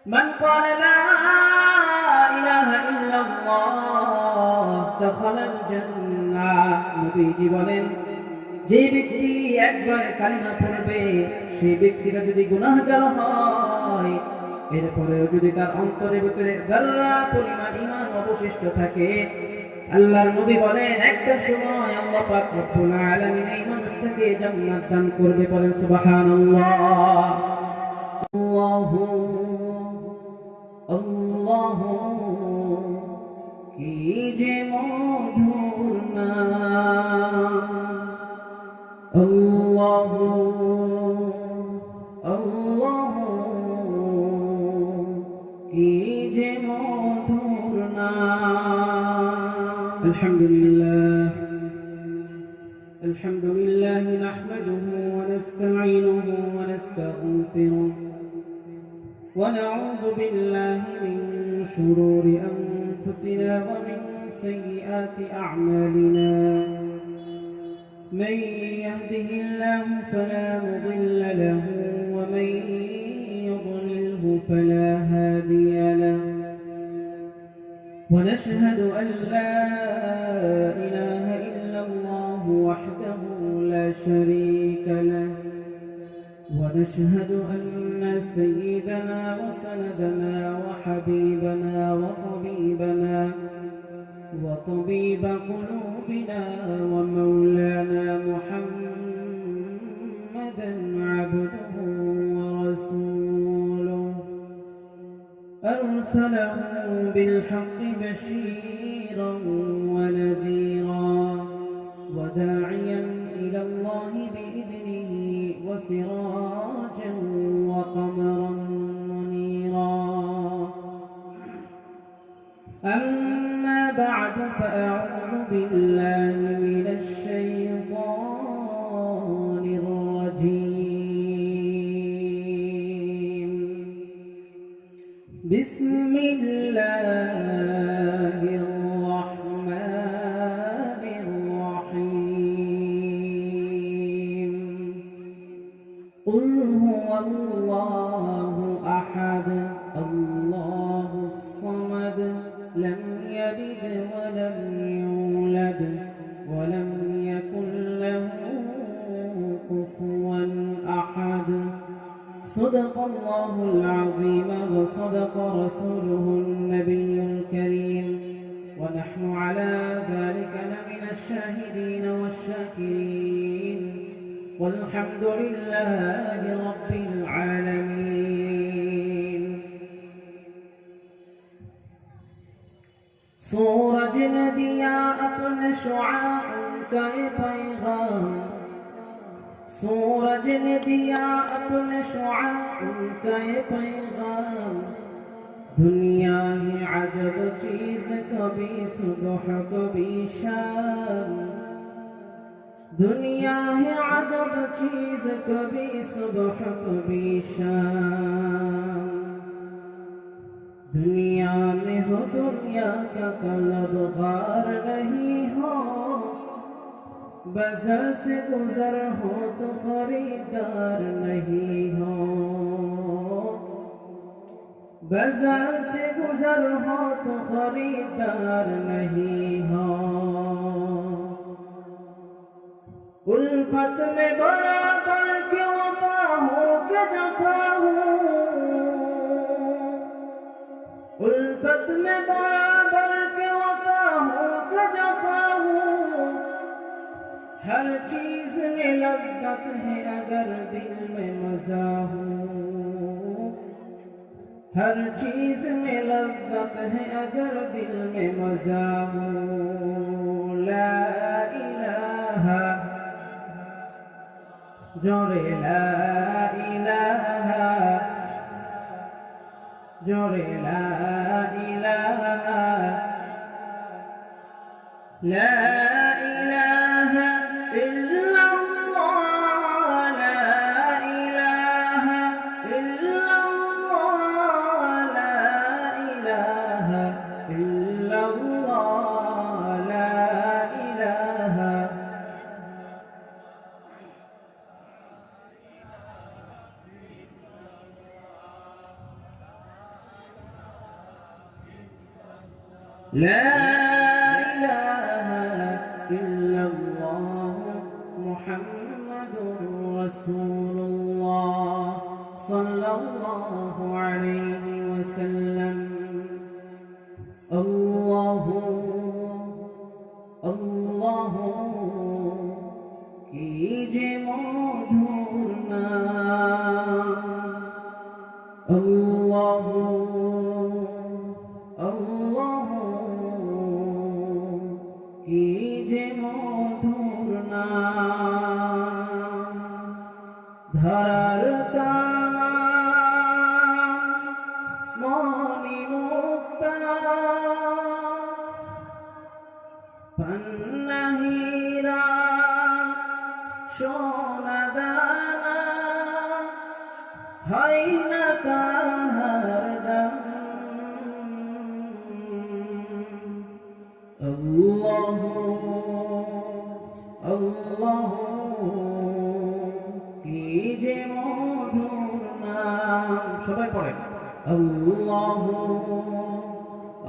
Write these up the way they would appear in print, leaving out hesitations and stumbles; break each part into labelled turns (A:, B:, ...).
A: মান ক্বালা লা ইলাহা ইল্লাল্লাহ দাখালাল জান্নাহ। নবীজি বলেন, যে ব্যক্তি একবার কালিমা পড়বে সেই ব্যক্তিটা যদি গুনাহগার হয়, এরপরেও যদি তার অন্তরের ভিতরে যারা পরিমাণ ঈমান অবশিষ্ট থাকে, আল্লাহর নবী বলেন একটা সময় আল্লাহ পাক রব্বুল আলামিন এই মানুষটাকে জান্নাত দান করবে। বলেন সুবহানাল্লাহ। আল্লাহু আল্লাহু কি যে মধুর নাম, আল্লাহু আল্লাহু কি যে মধুর নাম। আলহামদুলিল্লাহ আলহামদুলিল্লাহ নাহমাদুহু ওয়া নাস্তাঈনুহু ওয়া নাস্তাগফিরুহ ওয়া নাউযু বিল্লাহি মিন শুরুরি আনফুসিনা ওয়া মিন সাইয়্যাতি আ'মালিনা। من يهده الله فلا مضل له ومن يضلله فلا هادي له. ونشهد أن لا إله إلا الله وحده لا شريك له. ونشهد أن سيدنا وسندنا وحبيبنا وطبيب قلوبنا ومولانا محمدا عبده ورسوله، أرسله بالحق بشيرا ونذيرا وداعيا إلى الله بإذنه وسراجا وقمرا منيرا. أما بعد فأعوذ بالله من الشيطان الرجيم. بسم الله الرحمن الرحيم. قل هو الله أحد الله الصمد لم يلد ولم يولد ولم يكن له كفوا أحد. صدق الله العظيم وصدق رسوله النبي الكريم، ونحن على ذلك لمن الشاهدين والشاكرين، والحمد لله رب العالمين. सूरज ने दिया अपने शुआओं का ये पैगाम, सूरज ने दिया अपने शुआओं का ये पैगाम। दुनिया है अजब चीज कभी सुबह कभी शाम, दुनिया है अजब चीज कभी सुबह कभी शाम। दुनिया में हो दुनिया का तलबगार नहीं हो, बाजार से गुजर हो तो खरीदार नहीं हो, बाजार से गुजर हो तो खरीदार नहीं हो। उल्फत में बराबर के वफा हो के जफा हो, उल्फत में बराबर के वफा हो के जफा हो। हर चीज में लज्जत है अगर दिल में मजा हो, हर चीज में लज्जत है अगर दिल में मजा हो। ला इलाहा जोरे ला इलाहा, जोरे ला इलाहा, ला इलाहा इल्लल्लाह, ला इलाहा इल्लल्लाह, ला इलाहा इल्लल्लाह, ला इलाहा। لا إله إلا الله محمد رسول الله صلى الله عليه وسلم الله الله কি যে মধুর নাম আল্লাহ আল্লাহ কি যে মধুর নাম ধরার তামাম মণিমুক্তা পন্নহীরা সোনা দানা হয় না তাহার দাম আল্লাহ আল্লাহ কি যে মধুর নাম সবাই পড়েন আল্লাহ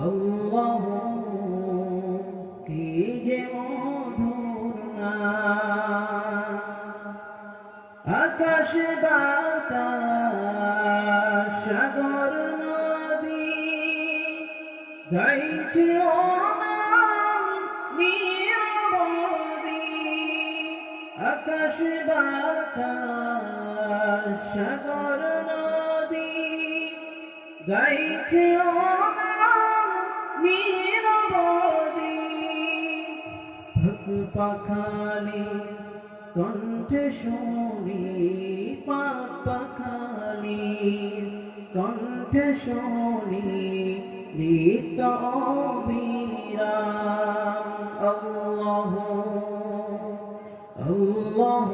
A: আল্লাহ কি যে মধুর নাম আকাশ বাতাস সাগর নদী গাইছে ও নাম নিরবধি আকাশ বাতাস সাগর নদী গাইছে ও নাম নিরবধি ভক পাখালি কণ্ঠে শুনি পাক পাখালি কণ্ঠে শুনি নিত্য অবিরাম আল্লাহ আল্লাহ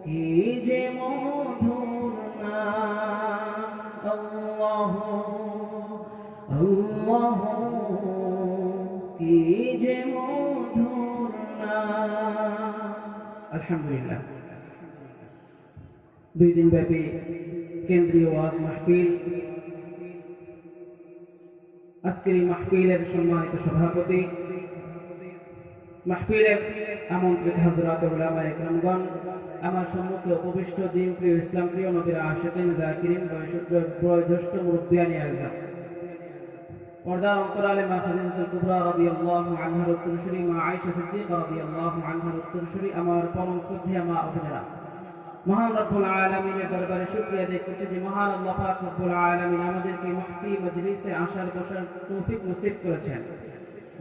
A: কি যে মধুর নাম আল্লাহ আল্লাহ কি যে মধুর নাম আলহামদুলিল্লাহ 2 দিন ব্যাপী কেন্দ্রীয় ওয়াজ মাহফিল আজকের এই মাহফিলের সম্মানিত সভাপতি মাহফিলের আমন্ত্রিত হযরত উলামা ইকরামগণ আমার সম্মুখে উপবিষ্ট দিন প্রিয় ইসলাম প্রিয় নবীর আশিকিন যাকিরিন বয়োজ্যেষ্ঠ মুরব্বিয়ানি আযম পর্দার অন্তরালে মা খাদিজাতুল কুবরা রাদিয়াল্লাহু আনহার উত্তরসূরি মা আয়েশা সিদ্দিকা রাদিয়াল্লাহু আনহার উত্তরসূরি আমার পরম শ্রদ্ধেয় মা বোনেরা মহান রব্বুল আলামিনের দরবারে শুকরিয়া আদায় করছি যে মহান আল্লাহ পাক রব্বুল আলামিন আমাদেরকে মুফতি মজলিসে আসার বসার তৌফিক নসিব করেছেন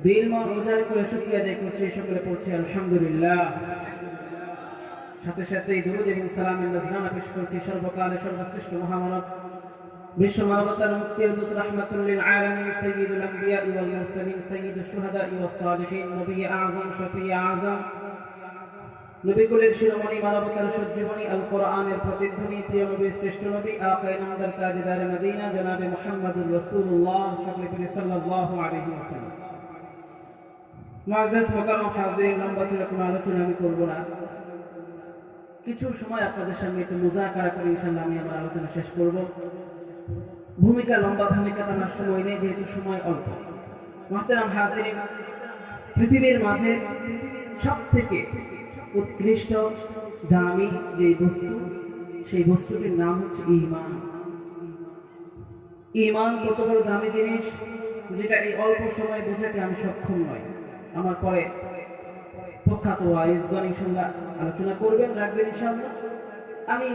A: দিল মন উজাড় করে শুকরিয়া আদায় করছি সকলে পড়ছি আলহামদুলিল্লাহ সাথে সাথে দুরূদ এবং সালামের নজরানা পেশ করছি সর্বকালে সর্বশ্রেষ্ঠ মহামানব বিশ্ব মানবতার মুক্তির দূত রাহমাতুল লিল আলামিন সাইয়্যিদুল আমবিয়া ওয়াল মুরসালিন সাইয়্যিদুশ শুহাদা ওয়াস সালিহিন নবী আযম শফিঈ আযম নবীকুলের শিরোমণি মানবতার সজ্জীবনী আল কোরআনের প্রতিধ্বনি প্রিয় নবী শ্রেষ্ঠ নবী আকায়ে নামদার তাজদারে মদিনা জনাবে মুহাম্মদুর রাসূলুল্লাহ সাল্লাল্লাহু আলাইহি ওয়াসাল্লাম মুআজ্জাজ মুকাররম হাজিরিন লম্বা চড়া কোনো আলোচনা আমি করব না কিছু সময় আপনাদের সামনে একটু মুযাকারা করে ইনশাআল্লাহ আমি আমার আলোচনা শেষ করব ভূমিকা লম্বা ভূমিকা টানার সময় নেই যেহেতু সময় অল্প মুহতারাম হাজিরিন পৃথিবীর মাঝে সবথেকে উৎকৃষ্ট দামি যে বস্তু সেই বস্তুটির নাম হচ্ছে ঈমান ঈমান কত বড় দামি জিনিস যেটা এই অল্প সময়ে বোঝাতে আমি সক্ষম নই আমার পরে প্রখ্যাত ওয়াইজগণ ইনশাআল্লাহ আলোচনা করবেন রাখবেন ইনশাআল্লাহ আমি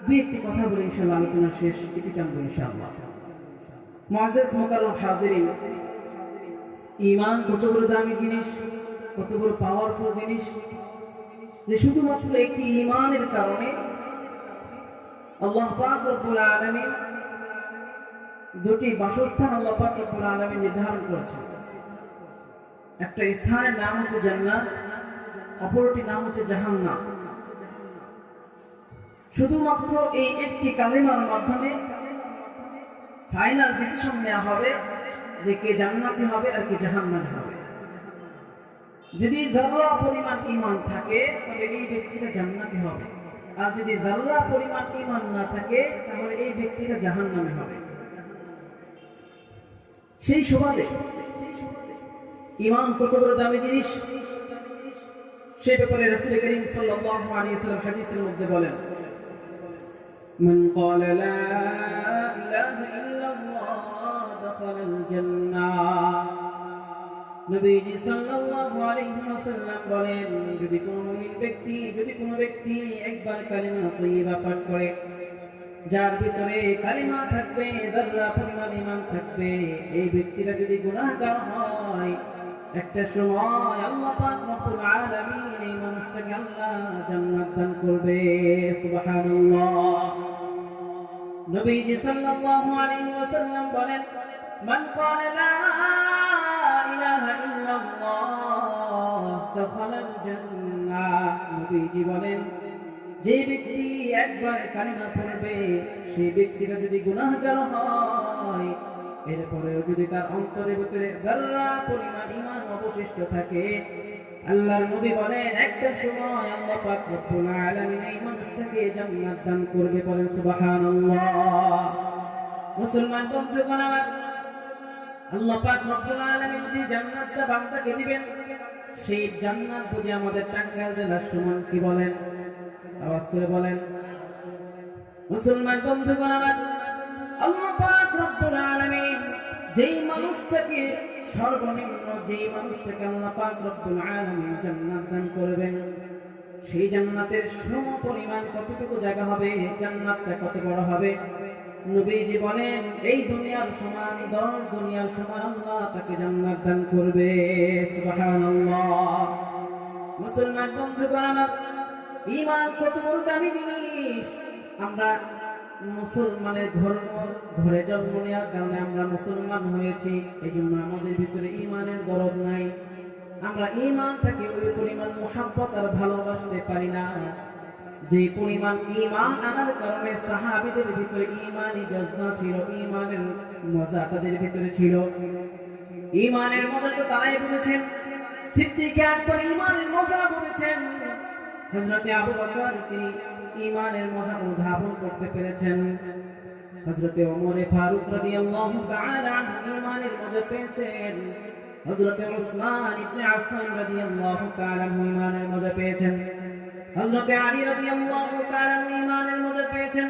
A: দুই একটি কথা বলে ইনশাআল্লাহ আলোচনা শেষ করতে চাইব ইনশাআল্লাহ মুআজ্জাজ মুকাররম হাজিরিন ঈমান কত বড় দামি জিনিস কত বড় পাওয়ারফুল জিনিস যে শুধুমাত্র একটি ঈমানের কারণে আল্লাহ পাক রব্বুল আলামিন দুটি বাসস্থান আল্লাহ পাক রব্বুল আলামিন নির্ধারণ করেছেন একটা স্থানের নাম হচ্ছে জান্নাত অপরটির নাম হচ্ছে জাহান্নাম শুধুমাত্র এই একটি কালিমার মাধ্যমে ফাইনাল ডিসিশন নেওয়া হবে যে কে জান্নাতি হবে আর কে জাহান্নামী হবে যদি যারা পরিমাণ ঈমান থাকে তবে এই ব্যক্তিটা জান্নাতি হবে আর যদি যারা পরিমাণ ঈমান না থাকে তাহলে এই ব্যক্তিটা জাহান্নামী হবে সেই সুবাদে ঈমান কত বড় দামি জিনিস সে ব্যাপারে রাসূল করিম সাল্লাল্লাহু আলাইহি ওয়াসাল্লাম হাদিসের মধ্যে বলেন, মান ক্বালা লা ইলাহা ইল্লাল্লাহ দাখালাল জান্নাহ। নবীজি সাল্লাল্লাহু আলাইহি ওয়াসাল্লাম বলেন, যদি কোনো ব্যক্তি একবার কালিমা তাইয়্যিবা পাঠ করে, যার ভিতরে কালিমা থাকবে, যারা পরিমাণ ঈমান থাকবে, এই ব্যক্তিরা যদি গুনাহগার হয়, একটা সময় আল্লাহ পাক রব্বুল আলামিন এই মানুষটাকে আল্লাহ জান্নাত দান করবে। সুবহানাল্লাহ। নবীজি সাল্লাল্লাহু আলাইহি ওয়াসাল্লাম বলেন, মান ক্বালা লা ইলাহা ইল্লাল্লাহ দাখালাল জান্নাহ। নবীজি বলেন, যে ব্যক্তি একবার কালিমা পড়বে, সেই ব্যক্তিরা যদি গুনাহগার হয়, এরপরেও যদি তার অন্তরের ভিতরে যারা পরিমাণ ঈমান অবশিষ্ট থাকে, আল্লাহর নবী বলেন একটা সময় আল্লাহ পাক রব্বুল আলামিন এই মানুষটাকে জান্নাত দান করবে। বলেন সুবহানাল্লাহ। মুসলমান বন্ধুগণ আমার, আল্লাহ পাক রব্বুল আলামিন যে জান্নাতটা বান্দাকে দিবেন, সেই জান্নাত বুঝি আমাদের টাঙ্গাইল জেলার সমান? কি বলেন? আওয়াজ করে বলেন। মুসলমান বন্ধুগণ আমার, আল্লাহ পাক রব্বুল আলামিন যেই মানুষটাকে সর্বনিম্ন যেই মানুষটাকে আল্লাহ পাক রব্বুল আলামিন জান্নাত দান করবেন, সেই জান্নাতের সম পরিমাণ কতটুকু জায়গা হবে, জান্নাতটা কত বড় হবে? নবীজি বলেন, এই দুনিয়ার সমান 10 দুনিয়ার সমান আল্লাহ তাকে জান্নাত দান করবে। সুবহানাল্লাহ। মুসলমান বন্ধুগণ আমার, ঈমান কত বড় দামি জিনিস। আমরা মুসলমানের ঘরে জন্ম নেওয়ার কারণে আমরা মুসলমান হয়েছি, এই জন্য আমাদের ভিতরে ঈমানের দরদ নাই। আমরা ঈমানটাকে ওই পরিমাণ মুহাব্বত আর ভালোবাসতে পারি না যে পরিমাণ ঈমান আনার কারণে সাহাবীদের ভিতরে ঈমানি গজনা ছিল, ঈমানের মজা তাদের ভিতরে ছিল। ঈমানের মজা তো তারাই বুঝেছেন। সিদ্দিক আকবর ঈমানের মজা বুঝেছেন। হযরত আবু বকর তিনি ঈমানের মজা অনুধাবন করতে পেরেছেন। হযরত ওমর ফারুক রাদিয়াল্লাহু তাআলা আনহু ঈমানের মজা পেয়েছেন। হযরত উসমান ইবনে আফফান রাদিয়াল্লাহু তাআলা আনহু ঈমানের মজা পেয়েছেন। হযরত আলী রাদিয়াল্লাহু তাআলা আনহু ঈমানের মজা পেয়েছেন।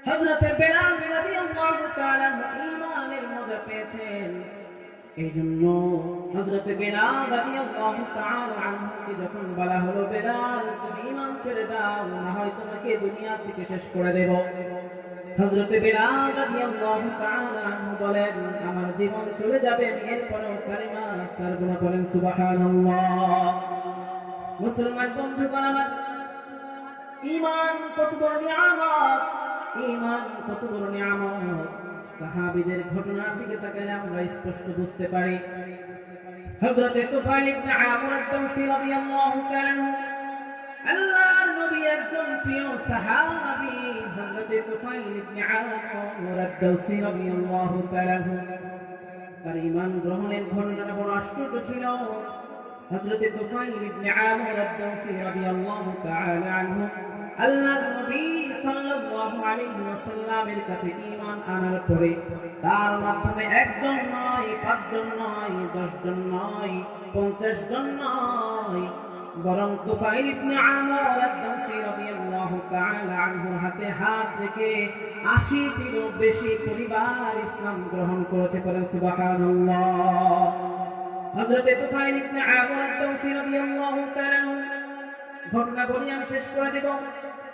A: হযরত বেলাল রাদিয়াল্লাহু তাআলা আনহু ঈমানের মজা পেয়েছেন। এইজন্য হযরত বেলাল রাদিয়াল্লাহু তাআলা আনহুকে যখন বলা হলো, বেলাল তুমি ঈমান ছেড়ে দাও, না হয় তোমাকে দুনিয়া থেকে শেষ করে দেব, হযরত বেলাল রাদিয়াল্লাহু তাআলা আনহু বলেন, আমার জীবন চলে যাবে, আমি এরপরেও কালিমা ছাড়ব না। বলেন সুবহানাল্লাহ। মুসলমান বন্ধুগণ আমার, ঈমান কত বড় নিয়ামত, ঈমান কত বড় নিয়ামত। সাহাবীদের ঘটনার দিকে তাকালে আমরা স্পষ্ট বুঝতে পারি। হযরত তুফাইল ইবনে আমর আদ-দাওসী রাদিয়াল্লাহু তাআলা আল্লাহর নবী একজন প্রিয় সাহাবী, হযরত তুফাইল ইবনে আমর আদ-দাওসী রাদিয়াল্লাহু তাআলা তার ঈমান গ্রহণের ঘটনাটা বড় আশ্চর্য ছিল। হযরত তুফাইল ইবনে আমর আদ-দাওসী রাদিয়াল্লাহু তাআলা আনহু আল্লাহর নবী সাল্লাল্লাহু আলাইহি ওয়াসাল্লামের কাছে ঈমান আনার পরে তার মাধ্যমে একজন নয়, 5 জন নয়, 10 জন নয়, 50 জন নয়, বরং তুফাইল ইবনে আমর আদ-দাওসী রাদিয়াল্লাহু তাআলা আনহুর হাতে হাত রেখে 80টিরও বেশি পরিবার ইসলাম গ্রহণ করেছে। বলেন সুবহানাল্লাহ। হযরত তুফাইল ইবনে আমর আদ-দাওসী রাদিয়াল্লাহু তাআলা ঘটনা বলি আমি শেষ করে দেব।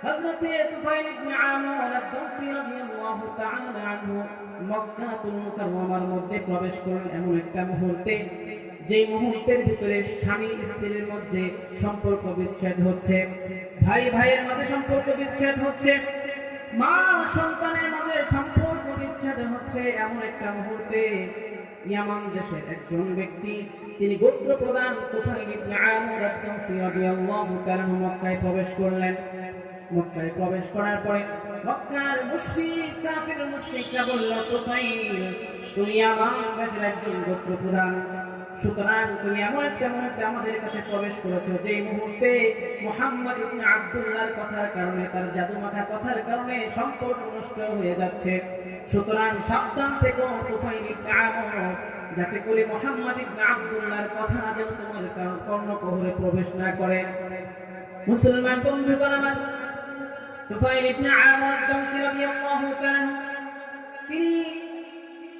A: হযরত তুফাইল ইবনে আমর আদ-দাওসী রাদিয়াল্লাহু তাআলা আনহু মক্কাতুল মুকাররমার মধ্যে প্রবেশ করেন এমন একটা মুহূর্তে, যে মুহূর্তের ভিতরে স্বামী স্ত্রীর মধ্যে সম্পর্ক বিচ্ছেদ হচ্ছে, ভাই ভাইয়ের মধ্যে সম্পর্ক বিচ্ছেদ হচ্ছে, মা সন্তানের মধ্যে সম্পর্ক বিচ্ছেদ হচ্ছে, এমন একটা মুহূর্তে ইয়ামান দেশের একজন ব্যক্তি, তিনি গোত্র প্রধান তুফাইল ইবনে আমর আদ-দাওসী রাদিয়াল্লাহু তাআলা মক্কায় প্রবেশ করলেন। মক্কায় প্রবেশ করার পরে মক্কার মুশরিক কাফির মুশরিকরা বলল, তুফাইল তুমি ইয়ামান দেশের একজন গোত্র প্রধান, সুতরাং তুমি এমন একটা মুহূর্তে আমাদের কাছে প্রবেশ করেছো যেই মুহূর্তে মুহাম্মদ ইবনে আব্দুল্লাহর কথার কারণে, তার জাদুমাখা কথার কারণে সম্পর্ক নষ্ট হয়ে যাচ্ছে। সুতরাং সাবধান থেকো তুফাইল ইবনে আমর, যাতে করে মুহাম্মদ ইবনে আব্দুল্লাহর কথা যেন তোমার কর্ণকুহরে প্রবেশ না করে। মুসলমান বন্ধুগণ আমার, তুফাইল ইবনে আমর আদ-দাওসী রাদিয়াল্লাহু তাআলা তিনি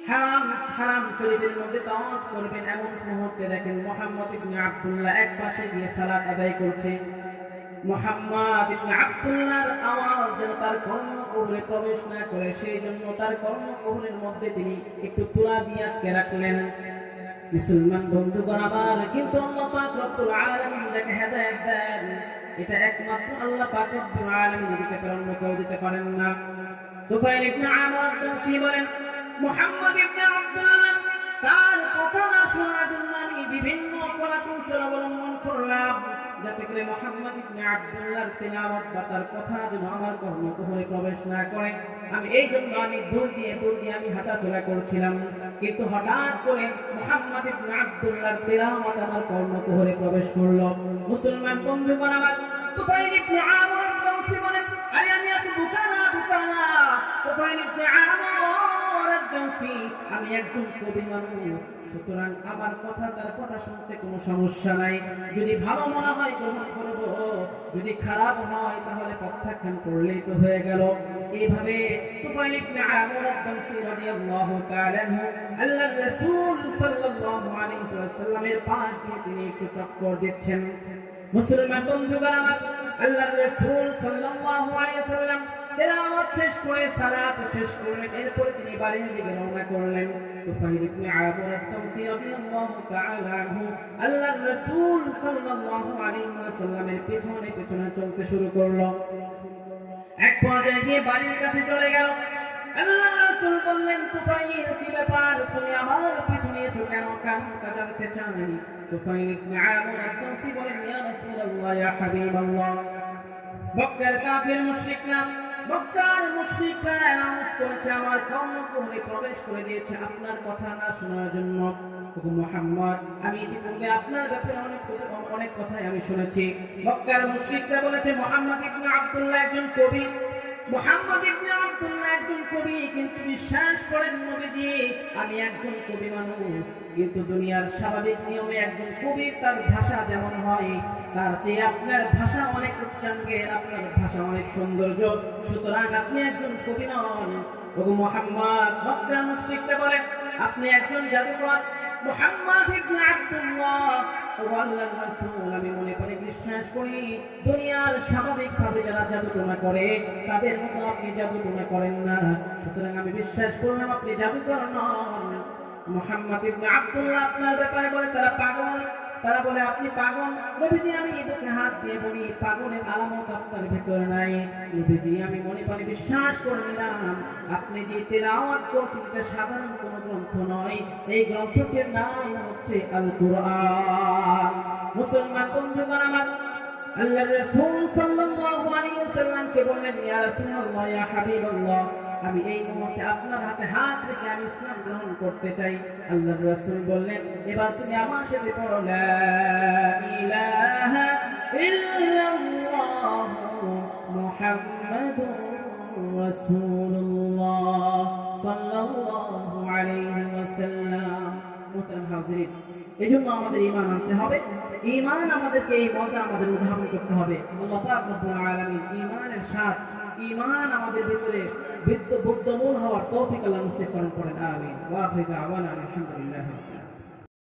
A: হারাম শরীফের মধ্যে তাওয়াফ করবেন, এমন মুহূর্তে দেখেন মুহাম্মদ ইবনে আব্দুল্লাহ এক পাশে গিয়ে সালাত আদায় করছে। মুহাম্মদ ইবনে আব্দুল্লাহর আওয়াজ যেন তার কর্ণকুহরে প্রবেশ না করে, সেই জন্য তার কর্ণকুহরের মধ্যে তিনি একটু তুলা দিয়ে আটকে রাখলেন। মুসলমান বন্ধুগণ আমার, কিন্তু আল্লাহ পাক রব্বুল আলামিন যাকে হেদায়েত দেন, এটা একমাত্র আল্লাহ পাক রব্বুল আলামিন দিতে পারেন, অন্য কেউ দিতে পারেন না। তুফাইল ইবনে আমর আদ-দাওসী বলেন, মুহাম্মদ ইবনে আব্দুল্লাহ তার কথা না শোনার জন্য আমি বিভিন্ন কলাকৌশল অবলম্বন করলাম, যাতে করে মুহাম্মদ ইবনে আব্দুল্লাহর তিলাওয়াত বা তার কথা যেন আমার কর্ণকুহরে প্রবেশ না করে। আমি এই জন্য দূর দিয়ে আমি হাঁটাচলা করছিলাম, কিন্তু হঠাৎ করে মুহাম্মদ ইবনে আব্দুল্লাহর তিলাওয়াত আমার কর্ণকুহরে প্রবেশ করলো। মুসলমান বন্ধুগণ আমার, তুফাইল ইবনে আমর আদ-দাওসী বলেন, আরে আমি এত বুকানা তুফাইল ইবনে আমর আদ-দাওসী, আমি একজন কবি মানুষ, সুতরাং আমার কথা তার কথা শুনতে কোনো সমস্যা নাই। যদি ভালো মনে হয় গ্রহণ করব, যদি খারাপ হয় তাহলে প্রত্যাখ্যান করলেই তো হয়ে গেল। এইভাবে তুফাইল ইবনে আমর আদ-দাওসী রাদিয়াল্লাহু তাআলা আনহু আল্লাহর রাসূল সাল্লাল্লাহু আলাইহি ওয়াসাল্লামের পাশ দিয়ে তিনি একটু চক্কর দিচ্ছেন। মুসলমান বন্ধুগণ আমার, আল্লাহর রাসূল সাল্লাল্লাহু আলাইহি ওয়াসাল্লাম তেলাওয়াত শেষ করে, সালাত শেষ করে এরপরে তিনি বাড়ির দিকে রওনা করলেন। তুফাইল ইবনে আমর আদ-দাওসী রাদিয়াল্লাহু তাআলা আনহু আল্লাহর রাসূল সাল্লাল্লাহু আলাইহি ওয়াসাল্লামের পেছনে পেছনে চলতে শুরু করলো। এক পর্যায়ে গিয়ে বাড়ির কাছে চলে গেল। আল্লাহর রাসূল বললেন, তুফাইল কি ব্যাপার, তুমি আমার পিছু নিয়েছো কেন, কারণটা জানতে চাই। তুফাইল ইবনে আমর আদ-দাওসী বলেন, ইয়া রাসূলুল্লাহ, ইয়া হাবিবাল্লাহ, মক্কার কাফির মুশরিকরা আমার কর্ণকুহরে প্রবেশ করে দিয়েছে আপনার কথা না শোনার জন্য। মুহাম্মদ, আমি ইতিপূর্বে আপনার ব্যাপারে অনেক কথাই আমি শুনেছি। মক্কার মুশরিকরা বলেছে মুহাম্মদ ইবনে আব্দুল্লাহ একজন কবি, মুহাম্মদ ইবনে আব্দুল্লাহ একজন কবি, কিন্তু বিশ্বাস করেন নবীজি আমি একজন কবি মানুষ, কিন্তু দুনিয়ার স্বাভাবিক নিয়মে একজন কবির তার ভাষা যেমন হয় তার চেয়ে আপনার ভাষা অনেক উচ্চাঙ্গের, আপনার ভাষা অনেক সৌন্দর্য, সুতরাং আপনি একজন কবি নন। ওগো মুহাম্মদ, মক্কার মুশরিকরা বলে আপনি একজন জাদুকর। মুহাম্মদ ইবনে আব্দুল্লাহ, ও আল্লাহর রাসূল, আমি মনে করে বিশ্বাস করি দুনিয়ার স্বাভাবিকভাবে যারা জাদুটোনা করে তাদের মতো আপনি জাদুটোনা করেন না, সুতরাং আমি বিশ্বাস করলাম আপনি জাদুকর নন। মুহাম্মদ ইবনে আব্দুল্লাহ আপনার ব্যাপারে বলে তারা পাগল, তারা বলে আপনি পাগল। নবীজি, আমি বুকে হাত দিয়ে বলি পাগলের আলামত আপনার ভিতরে নাই। নবীজি, আমি মনে করে বিশ্বাস করে নিলাম আপনি যে তেলাওয়াত করছেন এটা সাধারণ কোনো গ্রন্থ নয়, এই গ্রন্থটির নাম হচ্ছে আল কুরআন। মুসলমান বন্ধুগণ আমার, আল্লাহর রাসূল সাল্লাল্লাহু আলাইহি ওয়াসাল্লামকে বললেন, ইয়া রাসূলুল্লাহ, ইয়া হাবিবাল্লাহ, আমি এই মুহূর্তে আপনার হাতে হাত রেখে আমি ইসলাম গ্রহণ করতে চাই। আল্লাহর রাসূল বললেন, এবার তুমি আমার সাথে পড়ো, লা ইলাহা ইল্লাল্লাহ মুহাম্মাদুর রাসূলুল্লাহ সাল্লাল্লাহু আলাইহি ওয়াসাল্লাম। মুহতারাম হাজিরিন, এজন্য আমাদের ঈমান আনতে হবে, ঈমান আমাদেরকে এই মজা আমাদের উদ্ধারণ করতে হবে। আল্লাহ পাক রব্বুল আলামিন ঈমানের সাথে ঈমান আমাদের ভিতরে বিদ্যমূল হওয়ার তৌফিক আল্লাহ নসিব করেন। আমিন। ওয়া আখিরু দাওয়ানা আলহামদুলিল্লাহ।